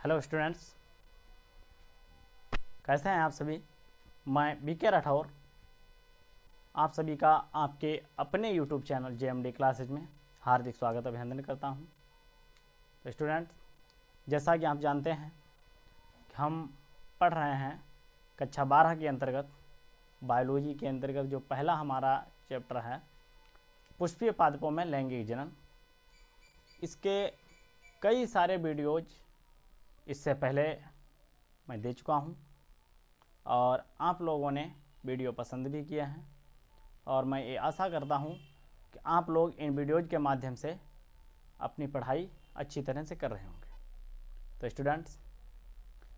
Hello students, कैसे हैं आप सभी। मैं बीके राठौर आप सभी का आपके अपने यूट्यूब चैनल जेएमडी क्लासेज में हार्दिक स्वागत अभिनंदन करता हूं। तो स्टूडेंट्स, जैसा कि आप जानते हैं कि हम पढ़ रहे हैं कक्षा 12 के अंतर्गत बायोलॉजी के अंतर्गत जो पहला हमारा चैप्टर है पुष्पीय पादपों में लैंगिक जनन। इसके कई सारे वीडियोज इससे पहले मैं दे चुका हूं और आप लोगों ने वीडियो पसंद भी किया है और मैं ये आशा करता हूं कि आप लोग इन वीडियोज के माध्यम से अपनी पढ़ाई अच्छी तरह से कर रहे होंगे। तो स्टूडेंट्स,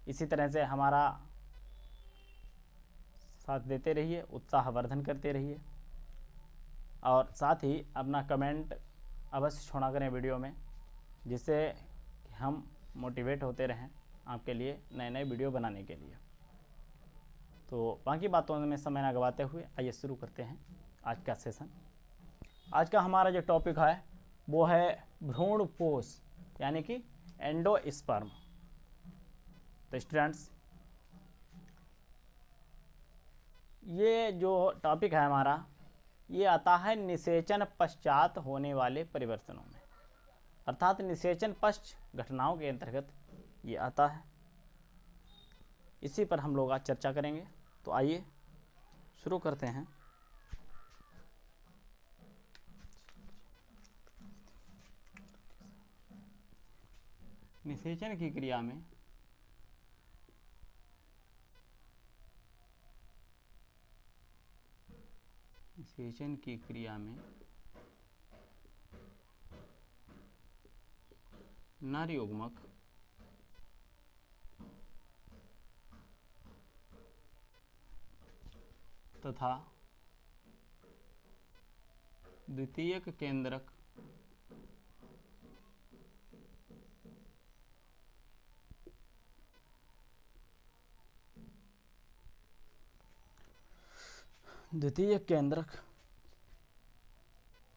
इसी तरह से हमारा साथ देते रहिए, उत्साहवर्धन करते रहिए और साथ ही अपना कमेंट अवश्य छोड़ा करें वीडियो में, जिससे हम मोटिवेट होते रहें आपके लिए नए नए वीडियो बनाने के लिए। तो बाकी बातों में समय न गवाते हुए आइए शुरू करते हैं आज का सेशन। आज का हमारा जो टॉपिक है वो है भ्रूण पोष यानी कि एंडोस्पर्म। तो स्टूडेंट्स, ये जो टॉपिक है हमारा ये आता है निषेचन पश्चात होने वाले परिवर्तनों में, अर्थात निषेचन पश्च घटनाओं के अंतर्गत ये आता है। इसी पर हम लोग आज चर्चा करेंगे। तो आइए शुरू करते हैं। निषेचन की क्रिया में नर युग्मक तथा द्वितीयक केंद्रक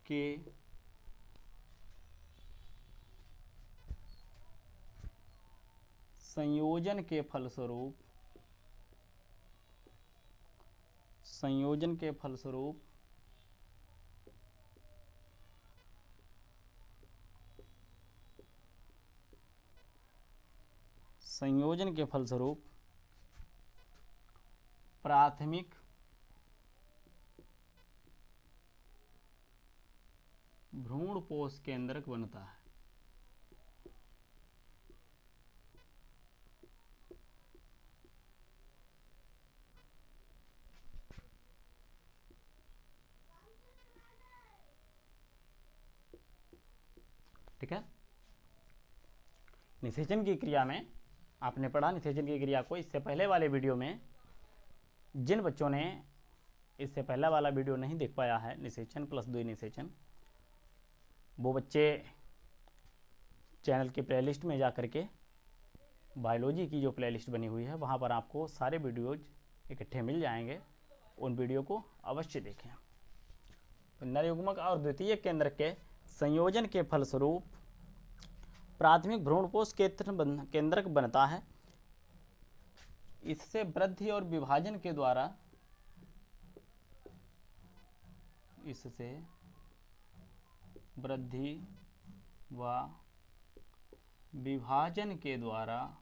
के संयोजन के फलस्वरूप प्राथमिक भ्रूण पोष केंद्रक बनता है। ठीक है। निषेचन की क्रिया में आपने पढ़ा, निषेचन की क्रिया को इससे पहले वाले वीडियो में जिन बच्चों ने इससे पहला वाला वीडियो नहीं देख पाया है, निषेचन प्लस द्वि निषेचन, वो बच्चे चैनल के प्लेलिस्ट में जा करके बायोलॉजी की जो प्लेलिस्ट बनी हुई है वहाँ पर आपको सारे वीडियोज इकट्ठे मिल जाएंगे। उन वीडियो को अवश्य देखें। तो नर युग्मक और द्वितीय केंद्र के संयोजन के फलस्वरूप प्राथमिक भ्रूणपोष केंद्रक बनता है। इससे वृद्धि और विभाजन के द्वारा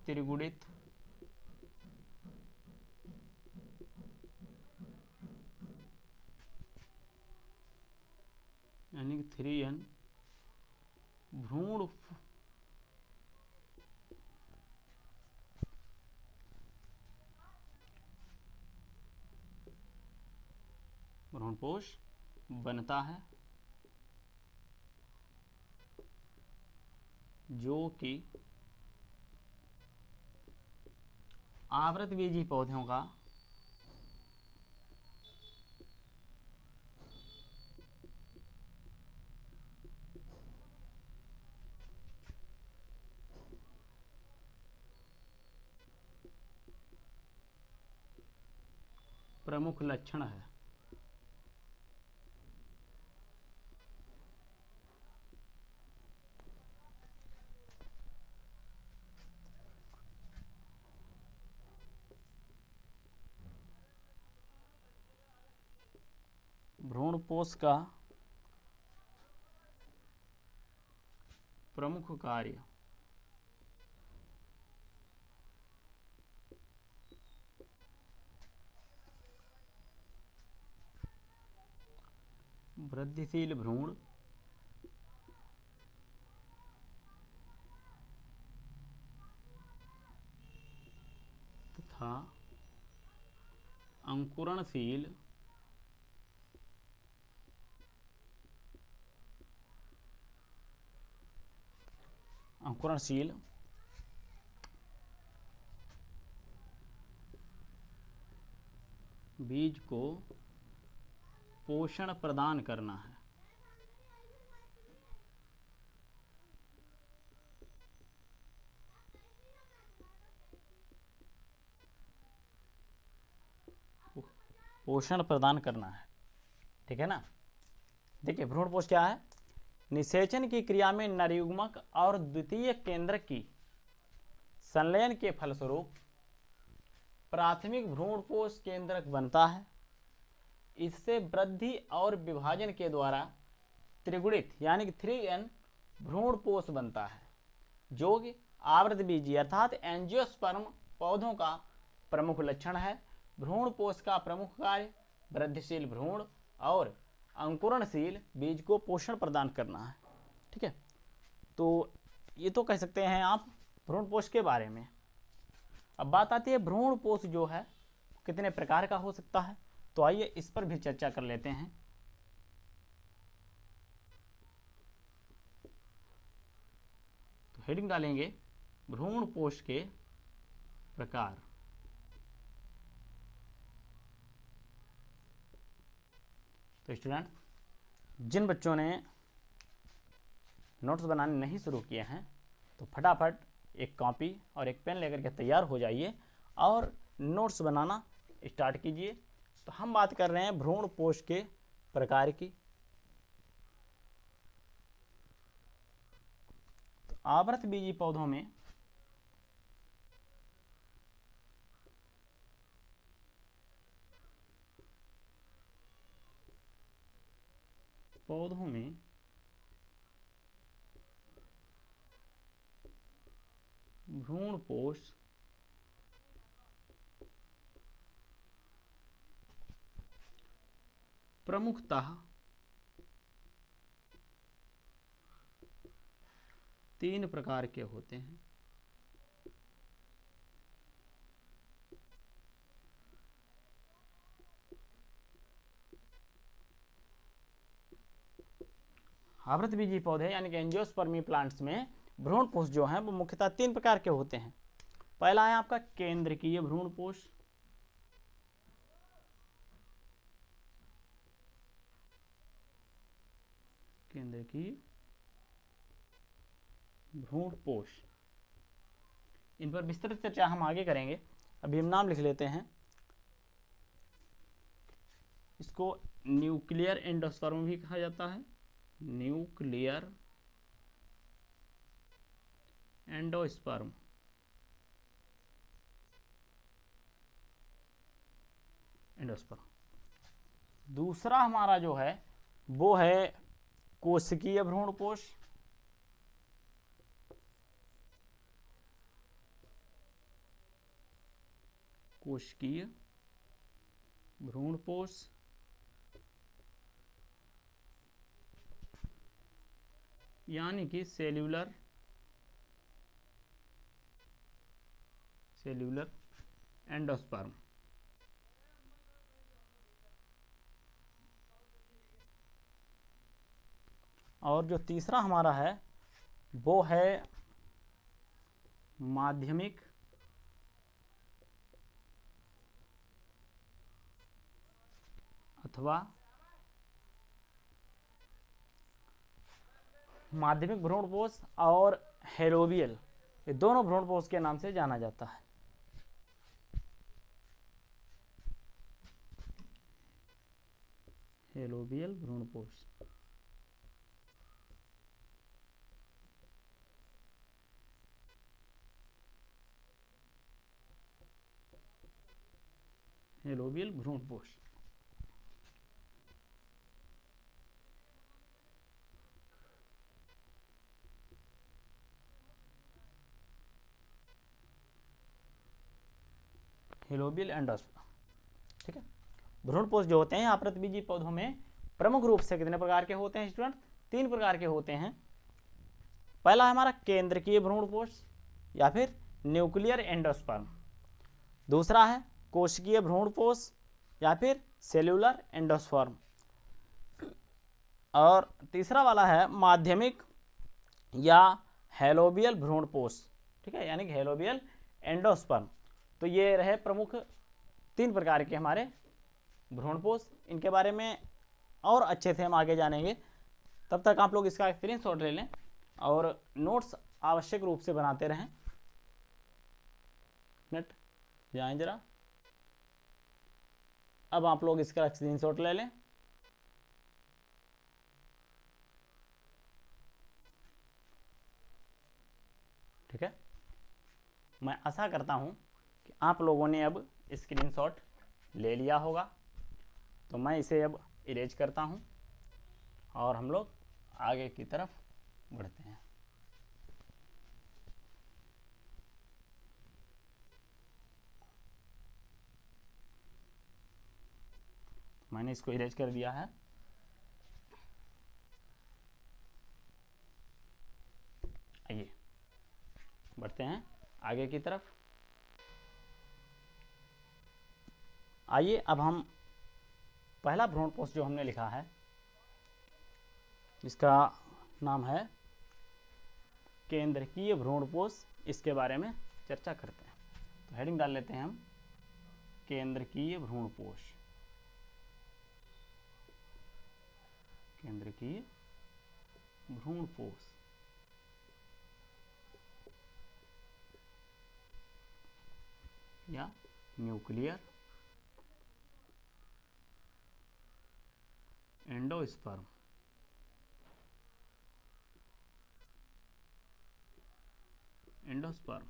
त्रिगुणित यानी कि 3n भ्रूणपोष बनता है, जो कि आवृतबीजी पौधों का प्रमुख लक्षण है। भ्रूणपोष का प्रमुख कार्य वृद्धिशील भ्रूण तथा अंकुरणशील बीज को पोषण प्रदान करना है। पोषण प्रदान करना है, ठीक है ना। देखिए भ्रूणपोष क्या है? निषेचन की क्रिया में नरयुग्मक और द्वितीय केंद्रक की संलयन के फलस्वरूप प्राथमिक भ्रूणपोष केंद्रक बनता है। इससे वृद्धि और विभाजन के द्वारा त्रिगुणित यानी कि 3n भ्रूणपोष बनता है, जो कि आवृतबीजी अर्थात एंजियोस्पर्म पौधों का प्रमुख लक्षण है। भ्रूणपोष का प्रमुख कार्य वृद्धिशील भ्रूण और अंकुरणशील बीज को पोषण प्रदान करना है, ठीक है। तो ये तो कह सकते हैं आप भ्रूणपोष के बारे में। अब बात आती है भ्रूणपोष जो है कितने प्रकार का हो सकता है, तो आइए इस पर भी चर्चा कर लेते हैं। तो हेडिंग डालेंगे भ्रूणपोष के प्रकार। तो स्टूडेंट, जिन बच्चों ने नोट्स बनाने नहीं शुरू किए हैं तो फटाफट एक कॉपी और एक पेन लेकर के तैयार हो जाइए और नोट्स बनाना स्टार्ट कीजिए। तो हम बात कर रहे हैं भ्रूणपोष के प्रकार की। तो आवृतबीजी पौधों में भ्रूणपोष प्रमुखतः 3 प्रकार के होते हैं। आवृतबीजी पौधे यानी कि एंजियोस्पर्मी प्लांट्स में भ्रूणपोष जो हैं वो मुख्यतः 3 प्रकार के होते हैं। पहला है आपका केंद्रकीय भ्रूणपोष, केंद्रकीय भ्रूणपोष। इन पर विस्तृत चर्चा हम आगे करेंगे, अभी हम नाम लिख लेते हैं। इसको न्यूक्लियर एंडोस्पर्म भी कहा जाता है, न्यूक्लियर एंडोस्पर्म। दूसरा हमारा जो है वो है कोशिकीय भ्रूणपोष, कोशिकीय भ्रूणपोष। यानी कि सेल्यूलर एंडोस्पर्म। और जो तीसरा हमारा है वो है माध्यमिक अथवा माध्यमिक भ्रूणपोष और हेलोबियल, ये दोनों भ्रूणपोष के नाम से जाना जाता है। हेलोबियल भ्रूणपोष। हेलोबियल भ्रूणपोष। Helobial endosperm. ठीक है, भ्रूणपोष जो होते हैं आपृतबीजी पौधों में प्रमुख रूप से कितने प्रकार के होते हैं स्टूडेंट? 3 प्रकार के होते हैं। पहला है हमारा केंद्रकीय भ्रूणपोष या फिर न्यूक्लियर एंडोस्पर्म। दूसरा है कोशिकीय भ्रूणपोष या फिर सेल्यूलर एंडोस्पर्म। और तीसरा वाला है माध्यमिक या हेलोबियल भ्रूणपोष। ठीक है, यानी कि हेलोबियल एंडोस्पर्म। तो ये रहे प्रमुख 3 प्रकार के हमारे भ्रूणपोष। इनके बारे में और अच्छे से हम आगे जानेंगे। तब तक आप लोग इसका स्क्रीनशॉट ले लें और नोट्स आवश्यक रूप से बनाते रहें। मिनट जाएं जरा, अब आप लोग इसका स्क्रीनशॉट ले लें। ठीक है, मैं आशा करता हूं कि आप लोगों ने अब स्क्रीनशॉट ले लिया होगा। तो मैं इसे अब इरेज करता हूं और हम लोग आगे की तरफ बढ़ते हैं। मैंने इसको इरेज कर दिया है। आइए बढ़ते हैं आगे की तरफ। आइए अब हम पहला भ्रूणपोष जो हमने लिखा है इसका नाम है केंद्रकीय भ्रूणपोष, इसके बारे में चर्चा करते हैं। तो हेडिंग डाल लेते हैं हम केंद्रकीय भ्रूणपोष। केंद्रकीय भ्रूणपोष या nuclear endosperm. Endosperm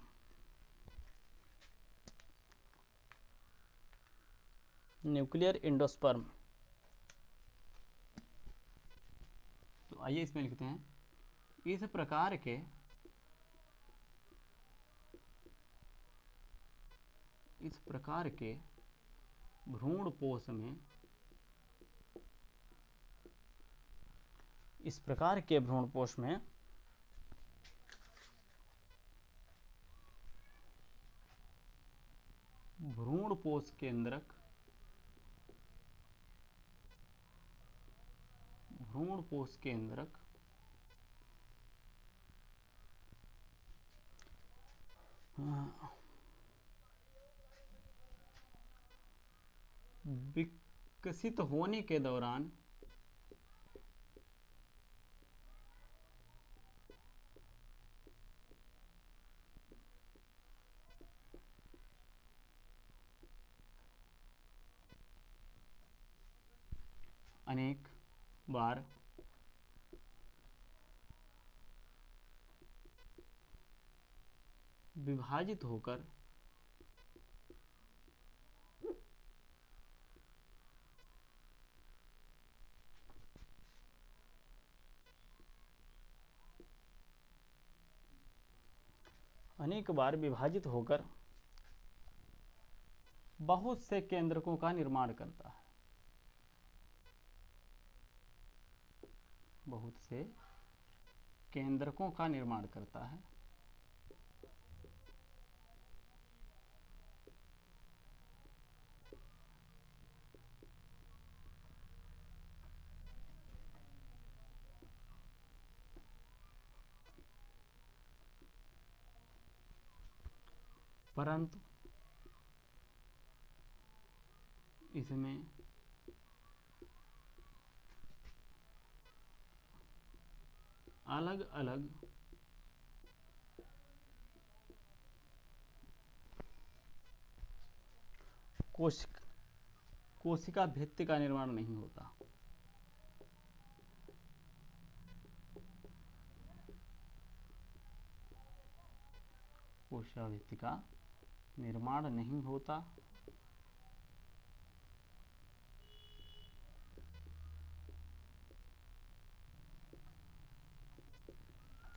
nuclear endosperm. तो आइए इसमें लिखते हैं इस प्रकार के भ्रूणपोष में भ्रूणपोष केंद्रक विकसित होने के दौरान अनेक बार विभाजित होकर बहुत से केंद्रकों का निर्माण करता है। बहुत से केंद्रकों का निर्माण करता है। परंतु इसमें अलग अलग कोशिका भित्ति का निर्माण नहीं होता। कोशाभित्ति का निर्माण नहीं होता,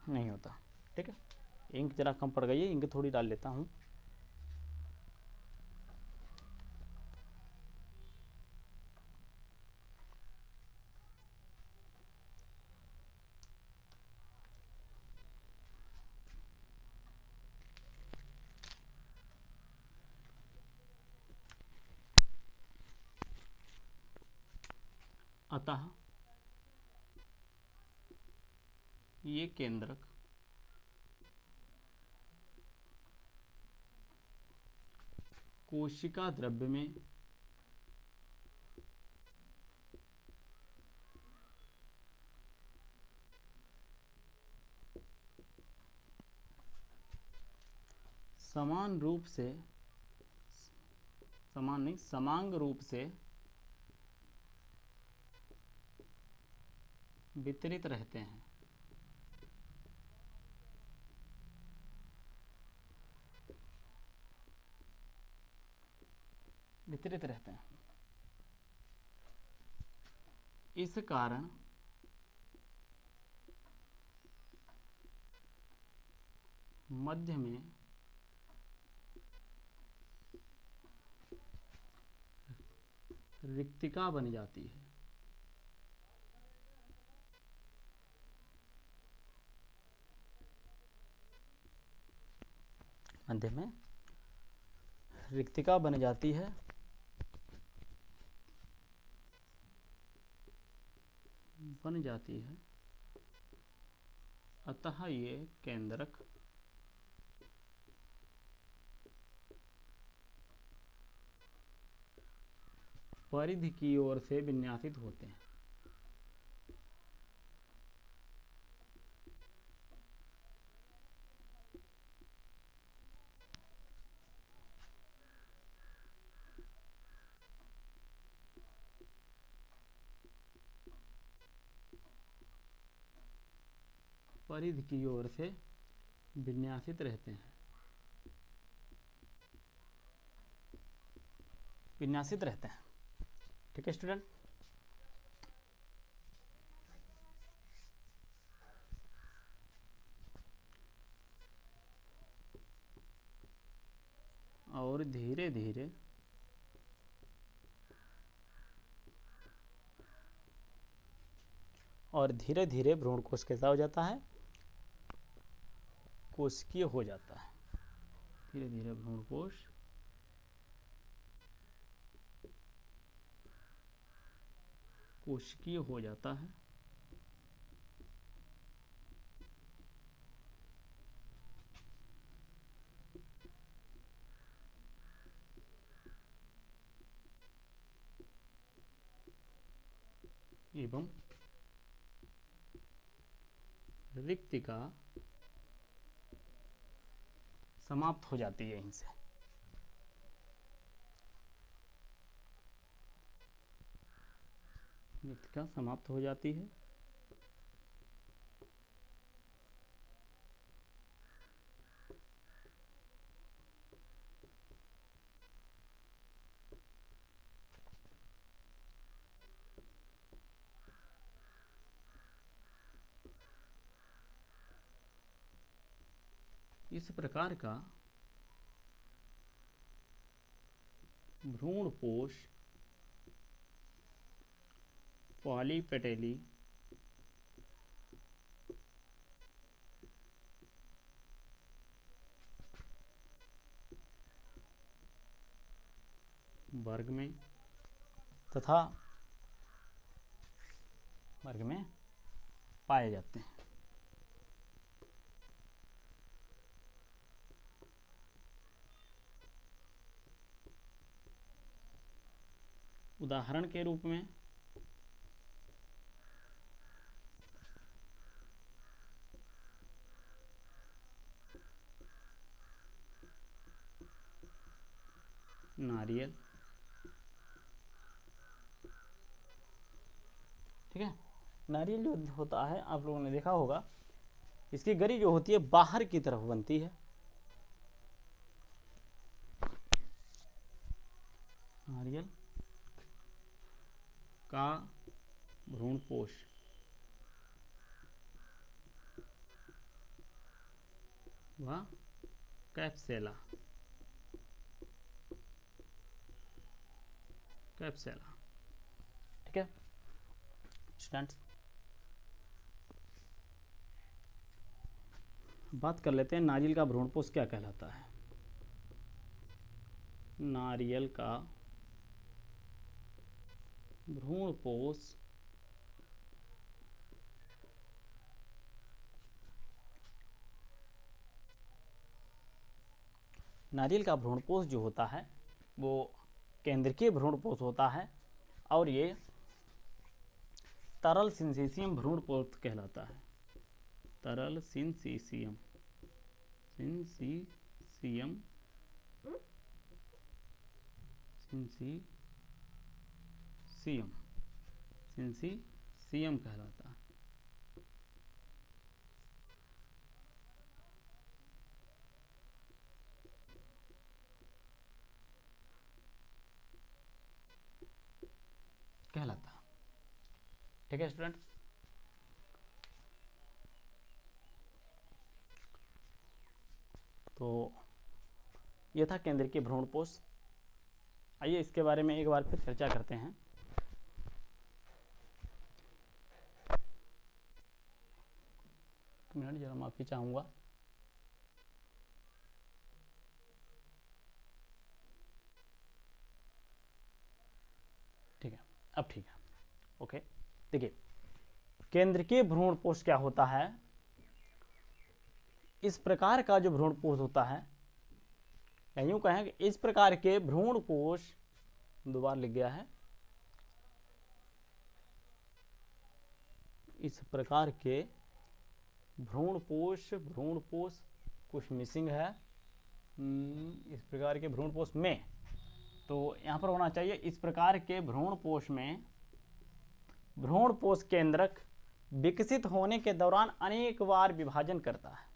नहीं होता। ठीक है, इंक जरा कम पड़ गई है, इंक थोड़ी डाल लेता हूँ। अतः ये केंद्रक कोशिका द्रव्य में समांग रूप से वितरित रहते हैं। वितरित रहते हैं। इस कारण मध्य में रिक्तिका बन जाती है। मध्य में रिक्तिका बन जाती है। अतः ये केंद्रक परिधि की ओर से विन्यासित होते हैं। परिधि की ओर से विन्यासित रहते हैं। विन्यासित रहते हैं। ठीक है स्टूडेंट, और धीरे धीरे भ्रूण कोश कैसा हो जाता है? कोशिकीय हो जाता है। धीरे धीरे भ्रूण कोश कोशिकीय हो जाता है। एवं रिक्तिका समाप्त हो जाती है। यहीं से रिक्तिका समाप्त हो जाती है। इस प्रकार का भ्रूणपोष पॉलीपेटेली वर्ग में पाए जाते हैं। उदाहरण के रूप में नारियल। ठीक है, नारियल जो होता है आप लोगों ने देखा होगा, इसकी गरी जो होती है बाहर की तरफ बनती है। नारियल का भ्रूणपोष व कैप्सेला ठीक है स्टूडेंट्स। बात कर लेते हैं नारियल का भ्रूणपोष क्या कहलाता है। नारियल का भ्रूणपोष नारियल का भ्रूणपोष जो होता है वो केंद्रकीय भ्रूणपोष होता है और ये तरल सिंसीशियम भ्रूणपोष कहलाता है। तरल सिंसीशियम कहलाता है। ठीक है स्टूडेंट। तो ये था केंद्रकीय भ्रूणपोष। आइए इसके बारे में एक बार फिर चर्चा करते हैं। एक मिनट जरा माफी चाहूंगा। ठीक है अब ठीक है ओके। देखिए केंद्रकीय भ्रूणपोष क्या होता है। इस प्रकार का जो भ्रूणपोष होता है या यूं कहें कि इस प्रकार के भ्रूणपोष, दोबारा लिख गया है, इस प्रकार के भ्रूणपोष कुछ मिसिंग है। इस प्रकार के भ्रूणपोष में, तो यहां पर होना चाहिए इस प्रकार के भ्रूणपोष में भ्रूणपोष केंद्रक विकसित होने के दौरान अनेक बार विभाजन करता है।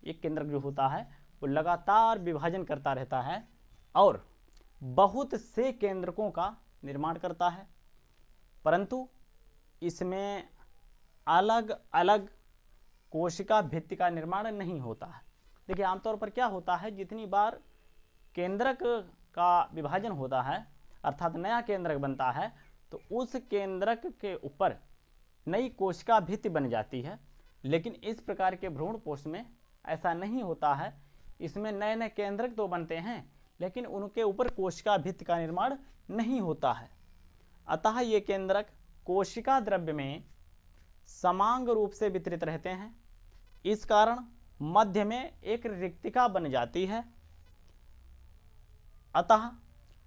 एक केंद्रक जो होता है वो लगातार विभाजन करता रहता है और बहुत से केंद्रकों का निर्माण करता है, परंतु इसमें अलग अलग कोशिका भित्ति का निर्माण नहीं होता है। देखिए आमतौर पर क्या होता है, जितनी बार केंद्रक का विभाजन होता है अर्थात नया केंद्रक बनता है तो उस केंद्रक के ऊपर नई कोशिका भित्ति बन जाती है। लेकिन इस प्रकार के भ्रूणपोष में ऐसा नहीं होता है। इसमें नए नए केंद्रक तो बनते हैं लेकिन उनके ऊपर कोशिका भित्ति का निर्माण नहीं होता है। अतः ये केंद्रक कोशिका द्रव्य में समांग रूप से वितरित रहते हैं। इस कारण मध्य में एक रिक्तिका बन जाती है। अतः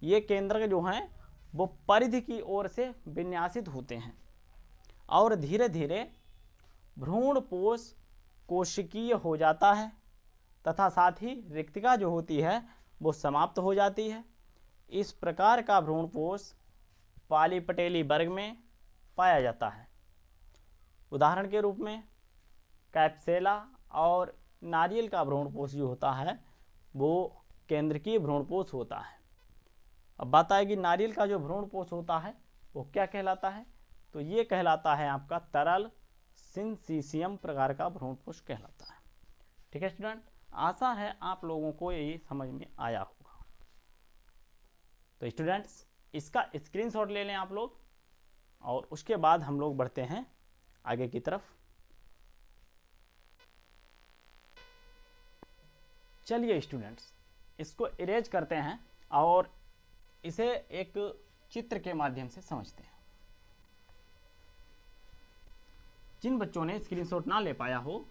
ये केंद्रक जो हैं वो परिधि की ओर से विन्यासित होते हैं और धीरे धीरे भ्रूणपोष कोशिकीय हो जाता है तथा साथ ही रिक्तिका जो होती है वो समाप्त हो जाती है। इस प्रकार का भ्रूणपोष पॉलीपटेली वर्ग में पाया जाता है। उदाहरण के रूप में कैप्सेला और नारियल का भ्रूणपोष जो होता है वो केंद्रकीय भ्रूणपोष होता है। अब बात आएगी नारियल का जो भ्रूणपोष होता है वो क्या कहलाता है, तो ये कहलाता है आपका तरल सिंसीशियम प्रकार का भ्रूणपोष कहलाता है। ठीक है स्टूडेंट, आशा है आप लोगों को ये समझ में आया होगा। तो स्टूडेंट्स इसका स्क्रीनशॉट ले लें आप लोग और उसके बाद हम लोग बढ़ते हैं आगे की तरफ। चलिए स्टूडेंट्स इसको इरेज करते हैं और इसे एक चित्र के माध्यम से समझते हैं। जिन बच्चों ने स्क्रीनशॉट ना ले पाया हो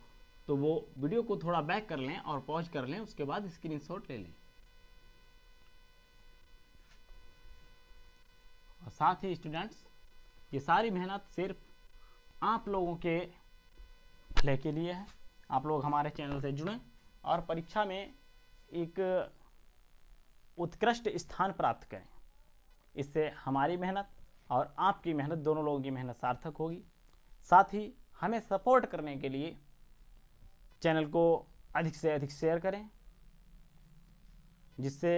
तो वो वीडियो को थोड़ा बैक कर लें और पॉज कर लें, उसके बाद स्क्रीनशॉट ले लें। और साथ ही स्टूडेंट्स ये सारी मेहनत सिर्फ आप लोगों के भले के लिए है। आप लोग हमारे चैनल से जुड़ें और परीक्षा में एक उत्कृष्ट स्थान प्राप्त करें। इससे हमारी मेहनत और आपकी मेहनत, दोनों लोगों की मेहनत सार्थक होगी। साथ ही हमें सपोर्ट करने के लिए चैनल को अधिक से अधिक शेयर करें, जिससे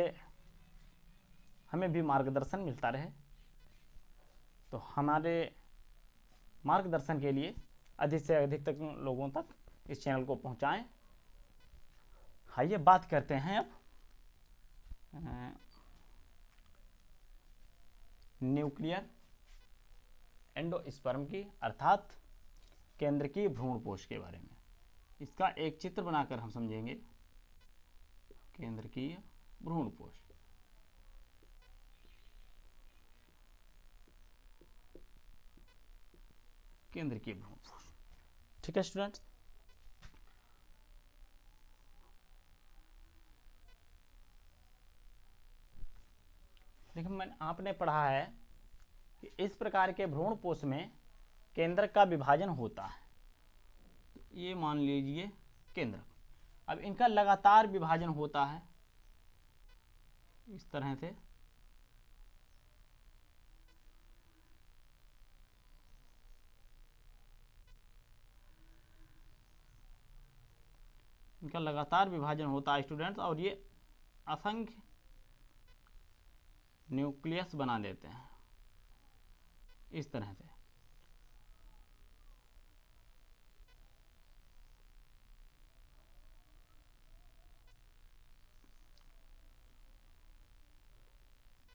हमें भी मार्गदर्शन मिलता रहे। तो हमारे मार्गदर्शन के लिए अधिक से अधिक तक लोगों तक इस चैनल को पहुंचाएं। आइए बात करते हैं अब न्यूक्लियर एंडोस्पर्म की, अर्थात केंद्रकीय भ्रूणपोष के बारे में। इसका एक चित्र बनाकर हम समझेंगे। केंद्रकीय भ्रूणपोष, केंद्रकीय भ्रूणपोष, ठीक है स्टूडेंट्स। देखिए, आपने पढ़ा है कि इस प्रकार के भ्रूणपोष में केंद्रक का विभाजन होता है। तो ये मान लीजिए केंद्रक, अब इनका लगातार विभाजन होता है इस तरह से। इनका लगातार विभाजन होता है स्टूडेंट्स, और ये असंख्य न्यूक्लियस बना देते हैं इस तरह से।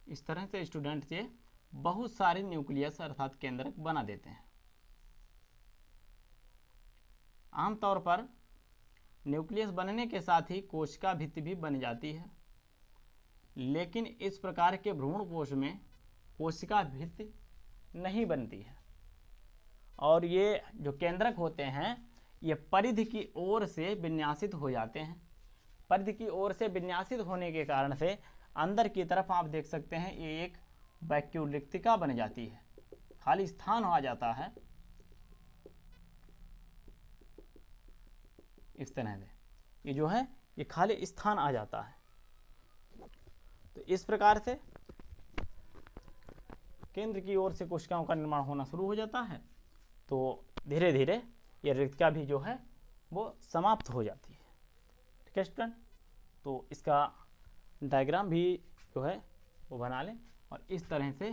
इस तरह से स्टूडेंट्स ये बहुत सारे न्यूक्लियस अर्थात केंद्रक बना देते हैं। आमतौर पर न्यूक्लियस बनने के साथ ही कोशिका भित्ति भी बन जाती है, लेकिन इस प्रकार के भ्रूणपोष में कोशिका भित्ति नहीं बनती है, और ये जो केंद्रक होते हैं ये परिधि की ओर से विन्यासित हो जाते हैं। परिधि की ओर से विन्यासित होने के कारण से अंदर की तरफ आप देख सकते हैं ये एक वैक्यूल रिक्तिका बन जाती है, खाली स्थान आ जाता है इस तरह से। ये जो है ये खाली स्थान आ जाता है। तो इस प्रकार से केंद्र की ओर से कोशिकाओं का निर्माण होना शुरू हो जाता है। तो धीरे धीरे ये रिक्तिका भी जो है वो समाप्त हो जाती है, ठीक है स्टूडेंट। तो इसका डायग्राम भी जो है वो बना लें, और इस तरह से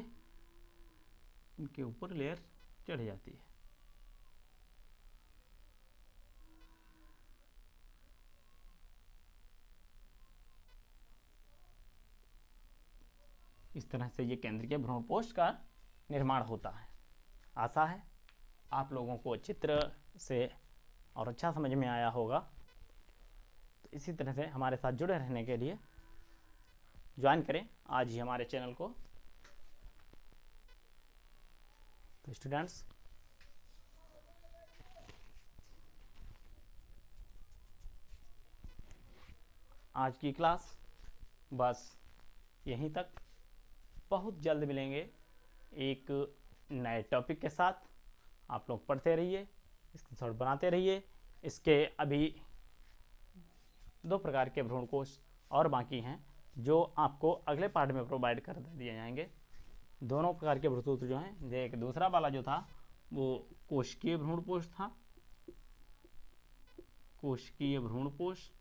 इनके ऊपर लेयर चढ़ जाती है। इस तरह से ये केंद्रीय भ्रूणपोष का निर्माण होता है। आशा है आप लोगों को चित्र से और अच्छा समझ में आया होगा। तो इसी तरह से हमारे साथ जुड़े रहने के लिए ज्वाइन करें आज ही हमारे चैनल को। तो स्टूडेंट्स, आज की क्लास बस यहीं तक। बहुत जल्द मिलेंगे एक नए टॉपिक के साथ। आप लोग पढ़ते रहिए, स्क्रीनशॉट बनाते रहिए। इसके अभी 2 प्रकार के भ्रूणकोश और बाकी हैं जो आपको अगले पार्ट में प्रोवाइड कर दिए जाएंगे। दोनों प्रकार के भ्रूणकोश जो हैं, एक दूसरा वाला जो था वो कोशिकीय भ्रूणकोश था, कोशिकीय भ्रूणकोश,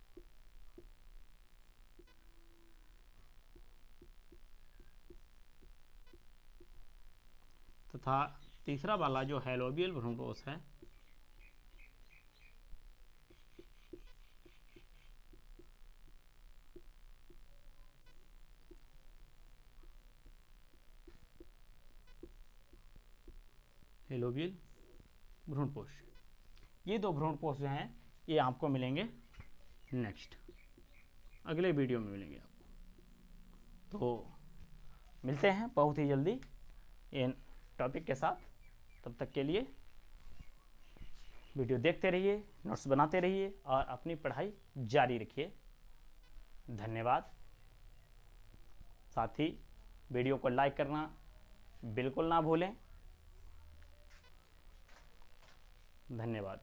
तथा तीसरा वाला जो हेलोबियल भ्रूणकोश है हेलोबियल भ्रूणकोश। ये 2 भ्रूणकोश जो हैं ये आपको मिलेंगे नेक्स्ट, अगले वीडियो में मिलेंगे आपको। तो मिलते हैं बहुत ही जल्दी इन टॉपिक के साथ। तब तक के लिए वीडियो देखते रहिए, नोट्स बनाते रहिए और अपनी पढ़ाई जारी रखिए। धन्यवाद। साथ ही वीडियो को लाइक करना बिल्कुल ना भूलें। धन्यवाद।